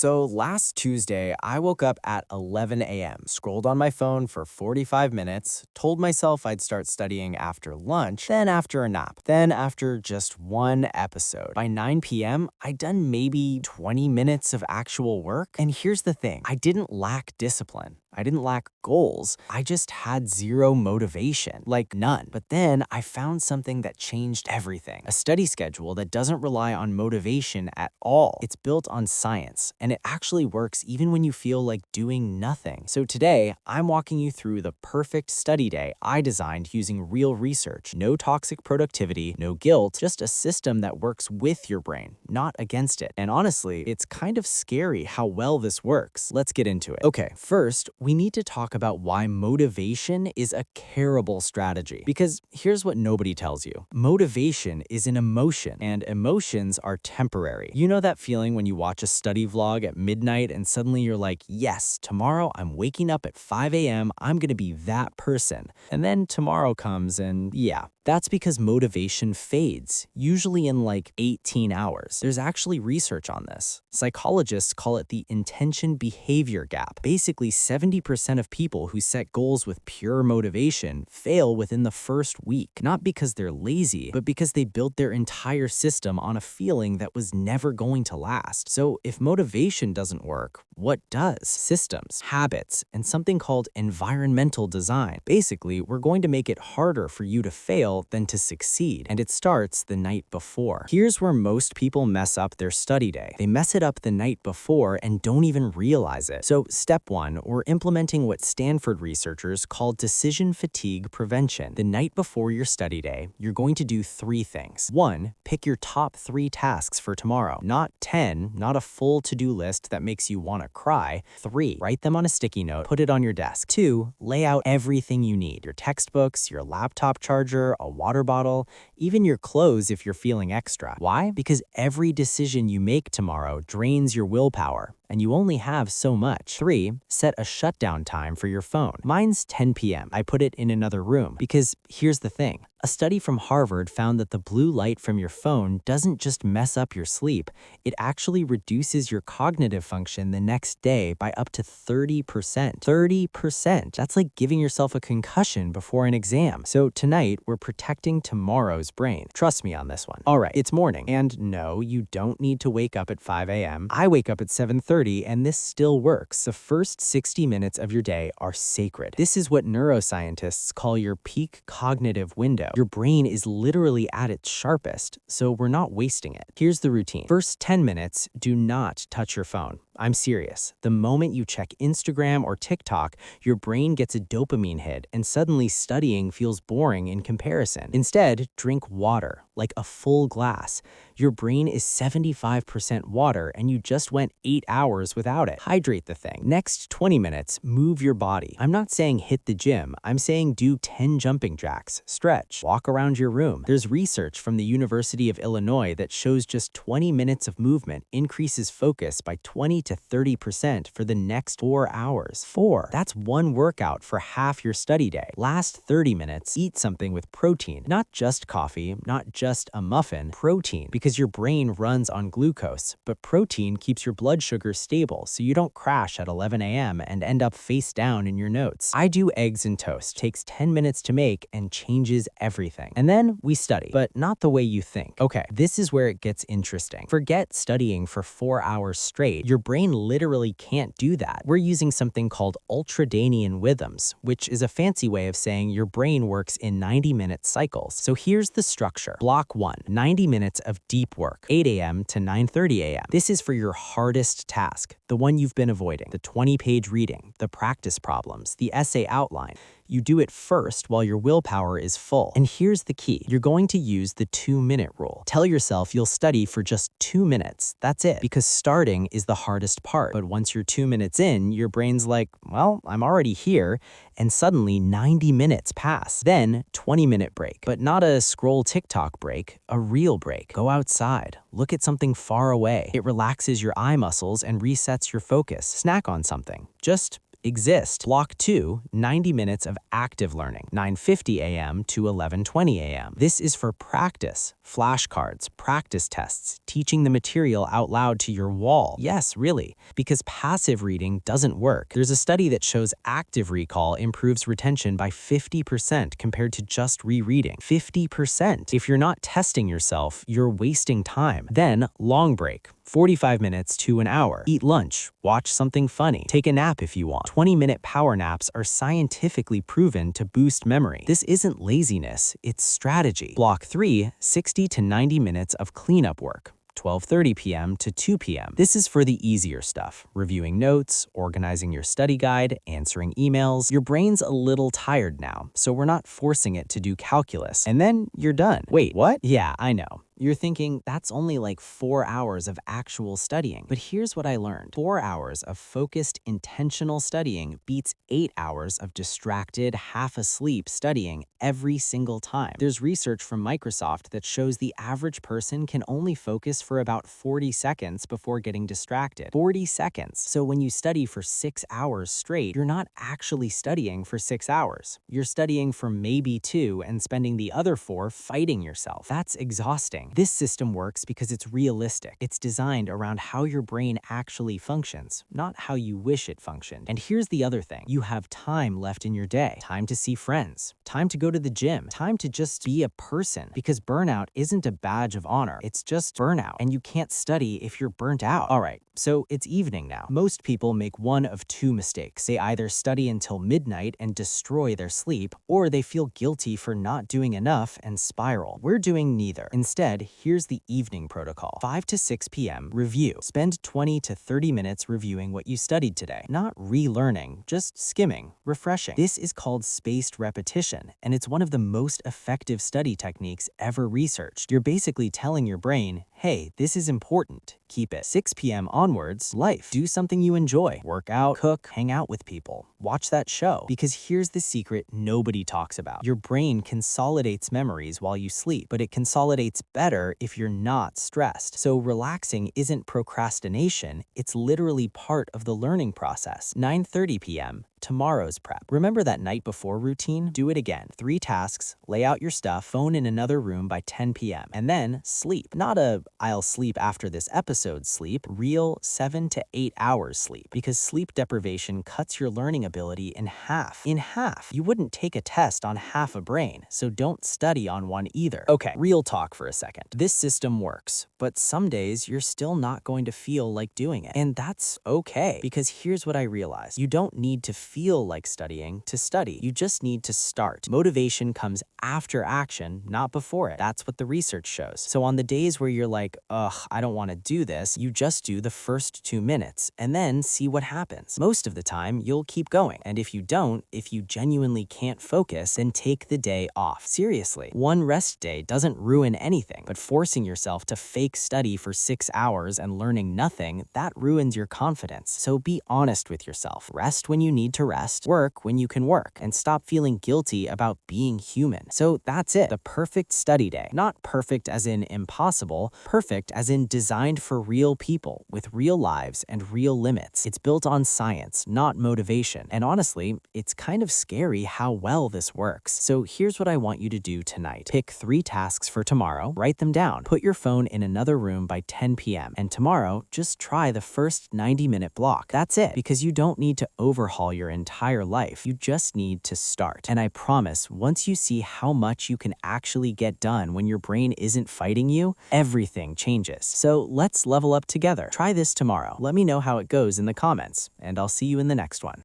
So last Tuesday, I woke up at 11 a.m., scrolled on my phone for 45 minutes, told myself I'd start studying after lunch, then after a nap, then after just one episode. By 9 p.m., I'd done maybe 20 minutes of actual work. And here's the thing, I didn't lack discipline. I didn't lack goals. I just had zero motivation, like none. But then I found something that changed everything. A study schedule that doesn't rely on motivation at all. It's built on science, and it actually works even when you feel like doing nothing. So today, I'm walking you through the perfect study day I designed using real research. No toxic productivity, no guilt, just a system that works with your brain, not against it. And honestly, it's kind of scary how well this works. Let's get into it. Okay, first, we need to talk about why motivation is a terrible strategy. Because here's what nobody tells you. Motivation is an emotion, and emotions are temporary. You know that feeling when you watch a study vlog at midnight and suddenly you're like, yes, tomorrow I'm waking up at 5 a.m., I'm gonna be that person. And then tomorrow comes and yeah, that's because motivation fades, usually in like 18 hours. There's actually research on this. Psychologists call it the intention behavior gap. Basically, 70% of people who set goals with pure motivation fail within the first week, not because they're lazy, but because they built their entire system on a feeling that was never going to last. So if motivation doesn't work, what does? Systems, habits, and something called environmental design. Basically, we're going to make it harder for you to fail than to succeed, and it starts the night before. Here's where most people mess up their study day. They mess it up the night before and don't even realize it. So step one, we're implementing what Stanford researchers call decision fatigue prevention. The night before your study day, you're going to do 3 things. 1, pick your top 3 tasks for tomorrow. Not 10, not a full to-do list that makes you want to cry. 3, write them on a sticky note, put it on your desk. 2, lay out everything you need. Your textbooks, your laptop charger, a water bottle, even your clothes if you're feeling extra. Why? Because every decision you make tomorrow drains your willpower, and you only have so much. 3, set a shutdown time for your phone. Mine's 10 p.m. I put it in another room because here's the thing. A study from Harvard found that the blue light from your phone doesn't just mess up your sleep, it actually reduces your cognitive function the next day by up to 30%. 30%! That's like giving yourself a concussion before an exam. So tonight, we're protecting tomorrow's brain. Trust me on this one. All right, it's morning, and no, you don't need to wake up at 5 a.m. I wake up at 7:30, and this still works. The first 60 minutes of your day are sacred. This is what neuroscientists call your peak cognitive window. Your brain is literally at its sharpest, so we're not wasting it. Here's the routine. First 10 minutes, do not touch your phone. I'm serious. The moment you check Instagram or TikTok, your brain gets a dopamine hit and suddenly studying feels boring in comparison. Instead, drink water, like a full glass. Your brain is 75% water and you just went 8 hours without it. Hydrate the thing. Next 20 minutes, move your body. I'm not saying hit the gym. I'm saying do 10 jumping jacks, stretch, walk around your room. There's research from the University of Illinois that shows just 20 minutes of movement increases focus by 20 to 30% for the next 4 hours. 4. That's one workout for half your study day. Last 30 minutes, eat something with protein. Not just coffee, not just a muffin, protein, because your brain runs on glucose, but protein keeps your blood sugar stable so you don't crash at 11 a.m. and end up face down in your notes. I do eggs and toast. Takes 10 minutes to make and changes everything. And then we study, but not the way you think. Okay, this is where it gets interesting. Forget studying for 4 hours straight. Your brain literally can't do that. We're using something called ultradian rhythms, which is a fancy way of saying your brain works in 90-minute cycles. So here's the structure. Block 1, 90 minutes of deep work, 8 a.m. to 9:30 a.m. This is for your hardest task, the one you've been avoiding, the 20-page reading, the practice problems, the essay outline. You do it first while your willpower is full. And here's the key. You're going to use the 2-minute rule. Tell yourself you'll study for just 2 minutes. That's it. Because starting is the hardest part. But once you're 2 minutes in, your brain's like, well, I'm already here. And suddenly 90 minutes pass. Then 20-minute break. But not a scroll TikTok break, a real break. Go outside. Look at something far away. It relaxes your eye muscles and resets your focus. Snack on something. Just exist. Block 2, 90 minutes of active learning, 9:50 a.m. to 11:20 a.m. This is for practice, flashcards, practice tests, teaching the material out loud to your wall. Yes, really, because passive reading doesn't work. There's a study that shows active recall improves retention by 50% compared to just rereading. 50%. If you're not testing yourself, you're wasting time. Then, long break. 45 minutes to an hour. Eat lunch, watch something funny, take a nap if you want. 20-minute power naps are scientifically proven to boost memory. This isn't laziness, it's strategy. Block 3, 60 to 90 minutes of cleanup work. 12:30 p.m. to 2 p.m. This is for the easier stuff, reviewing notes, organizing your study guide, answering emails. Your brain's a little tired now, so we're not forcing it to do calculus. And then you're done. Wait, what? Yeah, I know. You're thinking, that's only like 4 hours of actual studying. But here's what I learned. 4 hours of focused, intentional studying beats 8 hours of distracted, half-asleep studying every single time. There's research from Microsoft that shows the average person can only focus for about 40 seconds before getting distracted. 40 seconds. So when you study for 6 hours straight, you're not actually studying for 6 hours. You're studying for maybe 2 and spending the other 4 fighting yourself. That's exhausting. This system works because it's realistic. It's designed around how your brain actually functions, not how you wish it functioned. And here's the other thing. You have time left in your day. Time to see friends. Time to go to the gym. Time to just be a person. Because burnout isn't a badge of honor. It's just burnout. And you can't study if you're burnt out. All right, so it's evening now. Most people make one of 2 mistakes. They either study until midnight and destroy their sleep, or they feel guilty for not doing enough and spiral. We're doing neither. Instead, here's the evening protocol. 5 to 6 p.m. review. Spend 20 to 30 minutes reviewing what you studied today. Not relearning, just skimming, refreshing. This is called spaced repetition, and it's one of the most effective study techniques ever researched. You're basically telling your brain, hey, this is important. Keep it. 6 p.m. onwards, life. Do something you enjoy. Work out, cook, hang out with people. Watch that show. Because here's the secret nobody talks about. Your brain consolidates memories while you sleep, but it consolidates better if you're not stressed. So relaxing isn't procrastination, it's literally part of the learning process. 9:30 p.m. tomorrow's prep. Remember that night before routine? Do it again. 3 tasks, lay out your stuff, phone in another room by 10 p.m. And then sleep. Not a I'll sleep after this episode sleep, real 7 to 8 hours sleep. Because sleep deprivation cuts your learning ability in half. In half. You wouldn't take a test on half a brain, so don't study on one either. Okay, real talk for a second. This system works, but some days you're still not going to feel like doing it. And that's okay, because here's what I realized. You don't need to feel like studying to study. You just need to start. Motivation comes after action, not before it. That's what the research shows. So on the days where you're like, ugh, I don't want to do this, you just do the first 2 minutes and then see what happens. Most of the time, you'll keep going. And if you don't, if you genuinely can't focus, then take the day off. Seriously, one rest day doesn't ruin anything, but forcing yourself to fake study for 6 hours and learning nothing, that ruins your confidence. So be honest with yourself. Rest when you need to rest, work when you can work, and stop feeling guilty about being human. So that's it. The perfect study day. Not perfect as in impossible, perfect as in designed for real people with real lives and real limits. It's built on science, not motivation. And honestly, it's kind of scary how well this works. So here's what I want you to do tonight. Pick 3 tasks for tomorrow, write them down, put your phone in another room by 10 p.m. And tomorrow, just try the first 90-minute block. That's it, because you don't need to overhaul your entire life. You just need to start. And I promise, once you see how much you can actually get done when your brain isn't fighting you, everything changes. So let's level up together. Try this tomorrow. Let me know how it goes in the comments, and I'll see you in the next one.